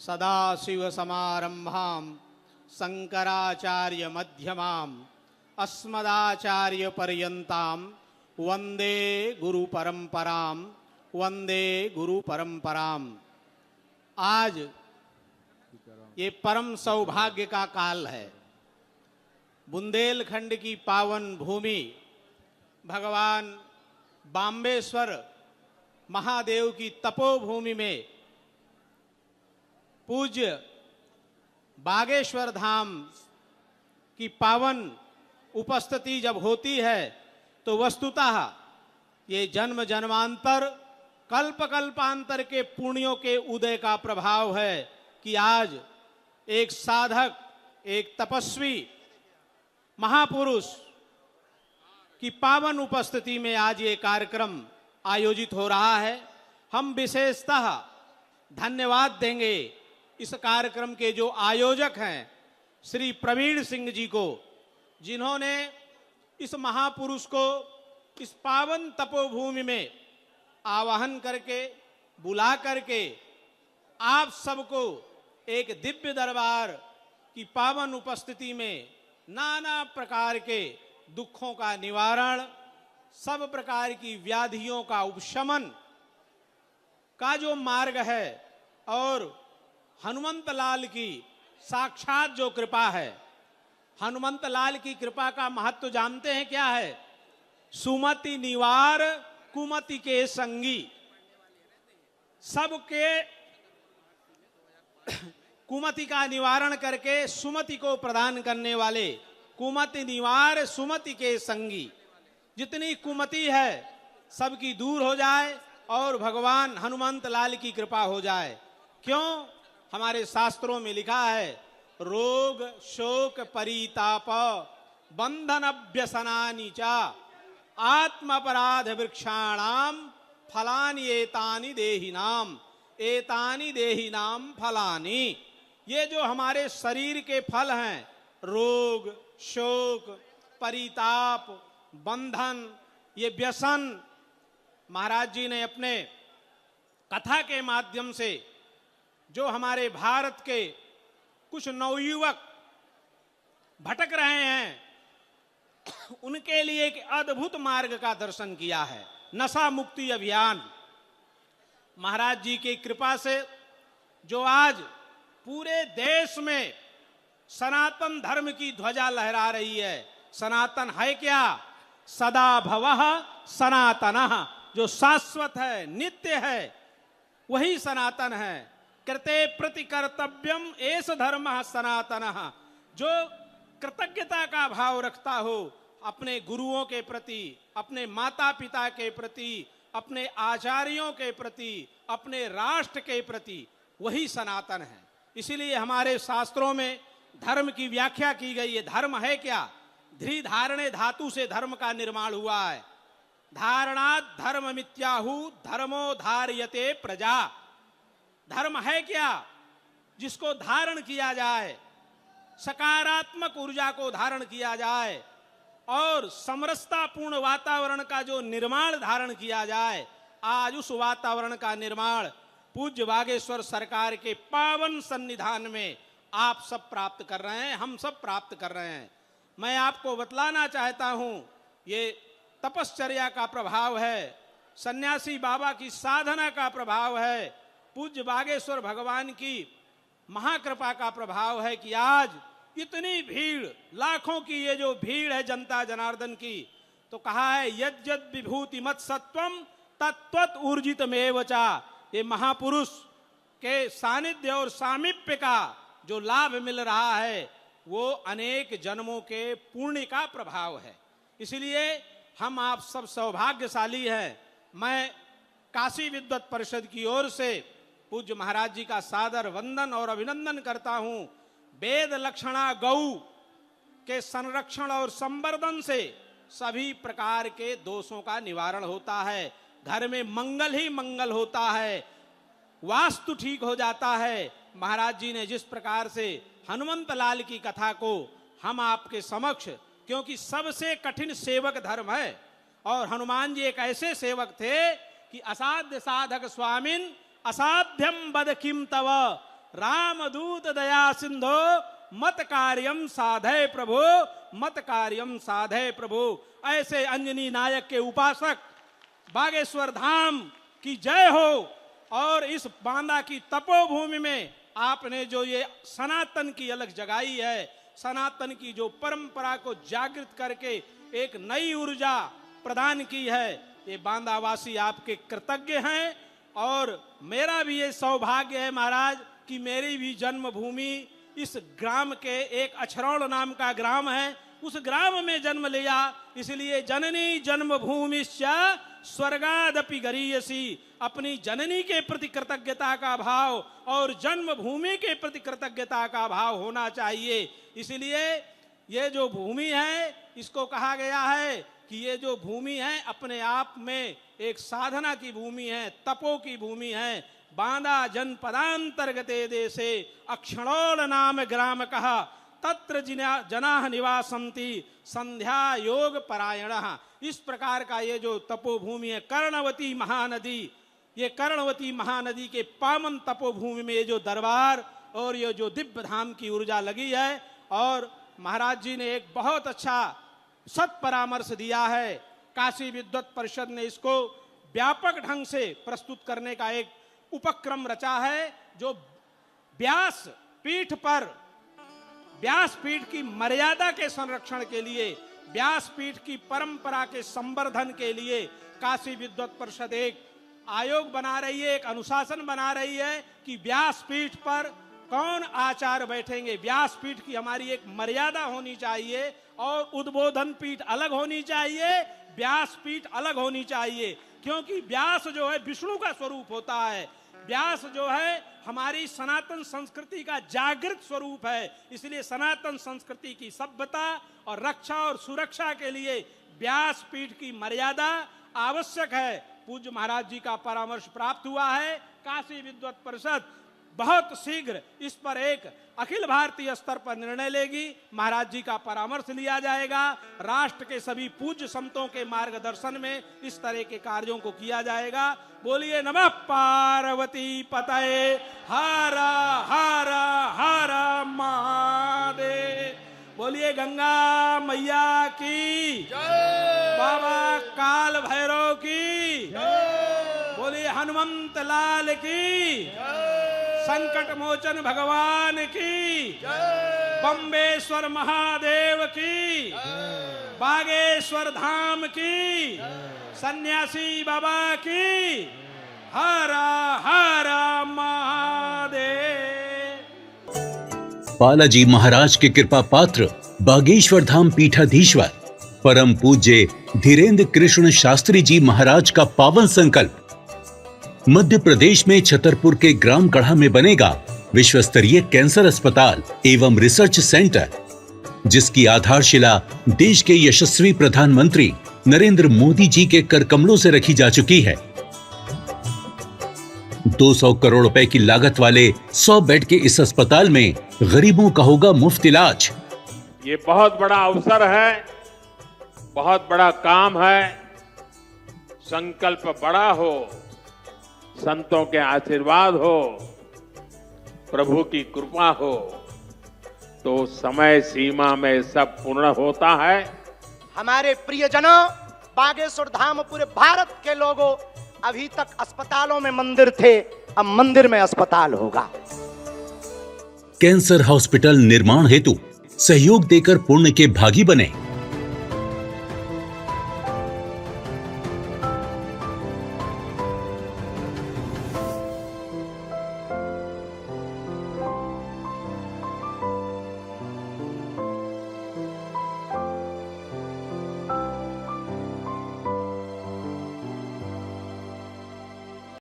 सदाशिवसमारम्भां शंकराचार्यमध्यमाम् अस्मदाचार्यपर्यन्तां वंदे गुरुपरंपरां वंदे गुरुपरंपराम्। आज ये परम सौभाग्य का काल है। बुंदेलखंड की पावन भूमि भगवान बाम्बेश्वर महादेव की तपोभूमि में पूज्य बागेश्वर धाम की पावन उपस्थिति जब होती है तो वस्तुतः ये जन्म जन्मांतर कल्प कल्पांतर के पुण्यों के उदय का प्रभाव है कि आज एक साधक, एक तपस्वी महापुरुष की पावन उपस्थिति में आज ये कार्यक्रम आयोजित हो रहा है। हम विशेषतः धन्यवाद देंगे इस कार्यक्रम के जो आयोजक हैं श्री प्रवीण सिंह जी को, जिन्होंने इस महापुरुष को इस पावन तपोभूमि में आवाहन करके बुला करके आप सबको एक दिव्य दरबार की पावन उपस्थिति में नाना प्रकार के दुखों का निवारण, सब प्रकार की व्याधियों का उपशमन का जो मार्ग है और हनुमंत लाल की साक्षात जो कृपा है, हनुमंत लाल की कृपा का महत्व जानते हैं क्या है? सुमति निवार कुमति के संगी। सबके कुमति का निवारण करके सुमति को प्रदान करने वाले, कुमति निवार सुमति के संगी। जितनी कुमति है सबकी दूर हो जाए और भगवान हनुमंत लाल की कृपा हो जाए। क्यों? हमारे शास्त्रों में लिखा है, रोग शोक परिताप बंधन व्यसनानि च आत्म अपराध वृक्षाणाम फलानि एतानि देहिनाम, एतानि देहिनाम फलानि। ये जो हमारे शरीर के फल हैं, रोग शोक परिताप बंधन, ये व्यसन, महाराज जी ने अपने कथा के माध्यम से जो हमारे भारत के कुछ नवयुवक भटक रहे हैं उनके लिए एक अद्भुत मार्ग का दर्शन किया है, नशा मुक्ति अभियान। महाराज जी की कृपा से जो आज पूरे देश में सनातन धर्म की ध्वजा लहरा रही है। सनातन है क्या? सदा भवः सनातनः, जो शाश्वत है, नित्य है, वही सनातन है। कृते प्रति कर्तव्यम एष धर्मः सनातनः, जो कृतज्ञता का भाव रखता हो अपने गुरुओं के प्रति, अपने माता पिता के प्रति, अपने आचार्यों के प्रति, अपने राष्ट्र के प्रति, वही सनातन है। इसीलिए हमारे शास्त्रों में धर्म की व्याख्या की गई है। धर्म है क्या? ध्री धारणे धातु से धर्म का निर्माण हुआ है। धारणात् धर्म मित्याहु धर्मो धार्यते प्रजा। धर्म है क्या? जिसको धारण किया जाए, सकारात्मक ऊर्जा को धारण किया जाए और समरसतापूर्ण वातावरण का जो निर्माण धारण किया जाए। आज उस वातावरण का निर्माण पूज्य बागेश्वर सरकार के पावन सन्निधान में आप सब प्राप्त कर रहे हैं, हम सब प्राप्त कर रहे हैं। मैं आपको बतलाना चाहता हूं, ये तपश्चर्या का प्रभाव है, सन्यासी बाबा की साधना का प्रभाव है, पूज्य बागेश्वर भगवान की महाकृपा का प्रभाव है कि आज इतनी भीड़, लाखों की ये जो भीड़ है जनता जनार्दन की, तो कहा है यज्जद विभूति मत सत्वम तत्वत ऊर्जितमेव चा। ये महापुरुष के सानिध्य और सामीप्य का जो लाभ मिल रहा है वो अनेक जन्मों के पुण्य का प्रभाव है। इसलिए हम आप सब सौभाग्यशाली हैं। मैं काशी विद्वत परिषद की ओर से पूज्य महाराज जी का सादर वंदन और अभिनंदन करता हूं। वेद लक्षणा गौ के संरक्षण और संवर्धन से सभी प्रकार के दोषों का निवारण होता है, घर में मंगल ही मंगल होता है, वास्तु ठीक हो जाता है। महाराज जी ने जिस प्रकार से हनुमंत लाल की कथा को हम आपके समक्ष, क्योंकि सबसे कठिन सेवक धर्म है और हनुमान जी एक ऐसे सेवक थे कि असाध्य साधक स्वामिन असाध्यम बद किम तव रामदूत दया सिंधो मत कार्यम साधे प्रभु, मत कार्यम साधे प्रभु। ऐसे अंजनी नायक के उपासक बागेश्वर धाम की जय हो। और इस बांदा की तपोभूमि में आपने जो ये सनातन की अलग जगाई है, सनातन की जो परंपरा को जागृत करके एक नई ऊर्जा प्रदान की है, ये बांदावासी आपके कृतज्ञ हैं। और मेरा भी ये सौभाग्य है महाराज कि मेरी भी जन्मभूमि इस ग्राम के एक अछरौड़ नाम का ग्राम है, उस ग्राम में जन्म लिया। इसलिए जननी जन्मभूमिश्च स्वर्गादपि गरीयसी, अपनी जननी के प्रति कृतज्ञता का भाव और जन्मभूमि के प्रति कृतज्ञता का भाव होना चाहिए। इसलिए ये जो भूमि है, इसको कहा गया है कि ये जो भूमि है अपने आप में एक साधना की भूमि है, तपो की भूमि है। बांदा जनपदांतर्गते देशे अक्षणौल नाम ग्राम कहा, तत्र जनाः निवासन्ति संध्या योग परायणः। इस प्रकार का ये जो तपोभूमि है, कर्णवती महानदी, ये कर्णवती महानदी के पावन तपोभूमि में ये जो दरबार और ये जो दिव्य धाम की ऊर्जा लगी है। और महाराज जी ने एक बहुत अच्छा सत परामर्श दिया है। काशी विद्वत परिषद ने इसको व्यापक ढंग से प्रस्तुत करने का एक उपक्रम रचा है, जो व्यास पीठ पर, व्यास पीठ की मर्यादा के संरक्षण के लिए, व्यास पीठ की परंपरा के संवर्धन के लिए काशी विद्वत परिषद एक आयोग बना रही है, एक अनुशासन बना रही है कि व्यास पीठ पर कौन आचार्य बैठेंगे। व्यास पीठ की हमारी एक मर्यादा होनी चाहिए और उद्बोधन पीठ अलग होनी चाहिए, व्यास पीठ अलग होनी चाहिए। क्योंकि व्यास जो है विष्णु का स्वरूप होता है, व्यास जो है हमारी सनातन संस्कृति का जागृत स्वरूप है। इसलिए सनातन संस्कृति की सभ्यता और रक्षा और सुरक्षा के लिए व्यास पीठ की मर्यादा आवश्यक है। पूज्य महाराज जी का परामर्श प्राप्त हुआ है। काशी विद्वत परिषद बहुत शीघ्र इस पर एक अखिल भारतीय स्तर पर निर्णय लेगी। महाराज जी का परामर्श लिया जाएगा। राष्ट्र के सभी पूज्य संतों के मार्गदर्शन में इस तरह के कार्यों को किया जाएगा। बोलिए नमः पार्वती पतये हर हर हर महादेव। बोलिए गंगा मैया की जय, बाबा काल भैरव की जय, बोलिए हनुमंत लाल की जय, संकट मोचन भगवान की जय, बम्बेश्वर महादेव की जय, बागेश्वर धाम की जय, सन्यासी बाबा की हर हर महादेव। बालाजी महाराज के कृपा पात्र बागेश्वर धाम पीठाधीश्वर परम पूज्य धीरेन्द्र कृष्ण शास्त्री जी महाराज का पावन संकल्प। मध्य प्रदेश में छतरपुर के ग्राम गढ़ा में बनेगा विश्व स्तरीय कैंसर अस्पताल एवं रिसर्च सेंटर, जिसकी आधारशिला देश के यशस्वी प्रधानमंत्री नरेंद्र मोदी जी के कर कमलों से रखी जा चुकी है। 200 करोड़ रुपए की लागत वाले 100 बेड के इस अस्पताल में गरीबों का होगा मुफ्त इलाज। ये बहुत बड़ा अवसर है, बहुत बड़ा काम है। संकल्प बड़ा हो, संतों के आशीर्वाद हो, प्रभु की कृपा हो, तो समय सीमा में सब पूर्ण होता है। हमारे प्रियजनों, बागेश्वर धाम पूरे भारत के लोगों, अभी तक अस्पतालों में मंदिर थे, अब मंदिर में अस्पताल होगा। कैंसर हॉस्पिटल निर्माण हेतु सहयोग देकर पुण्य के भागी बने।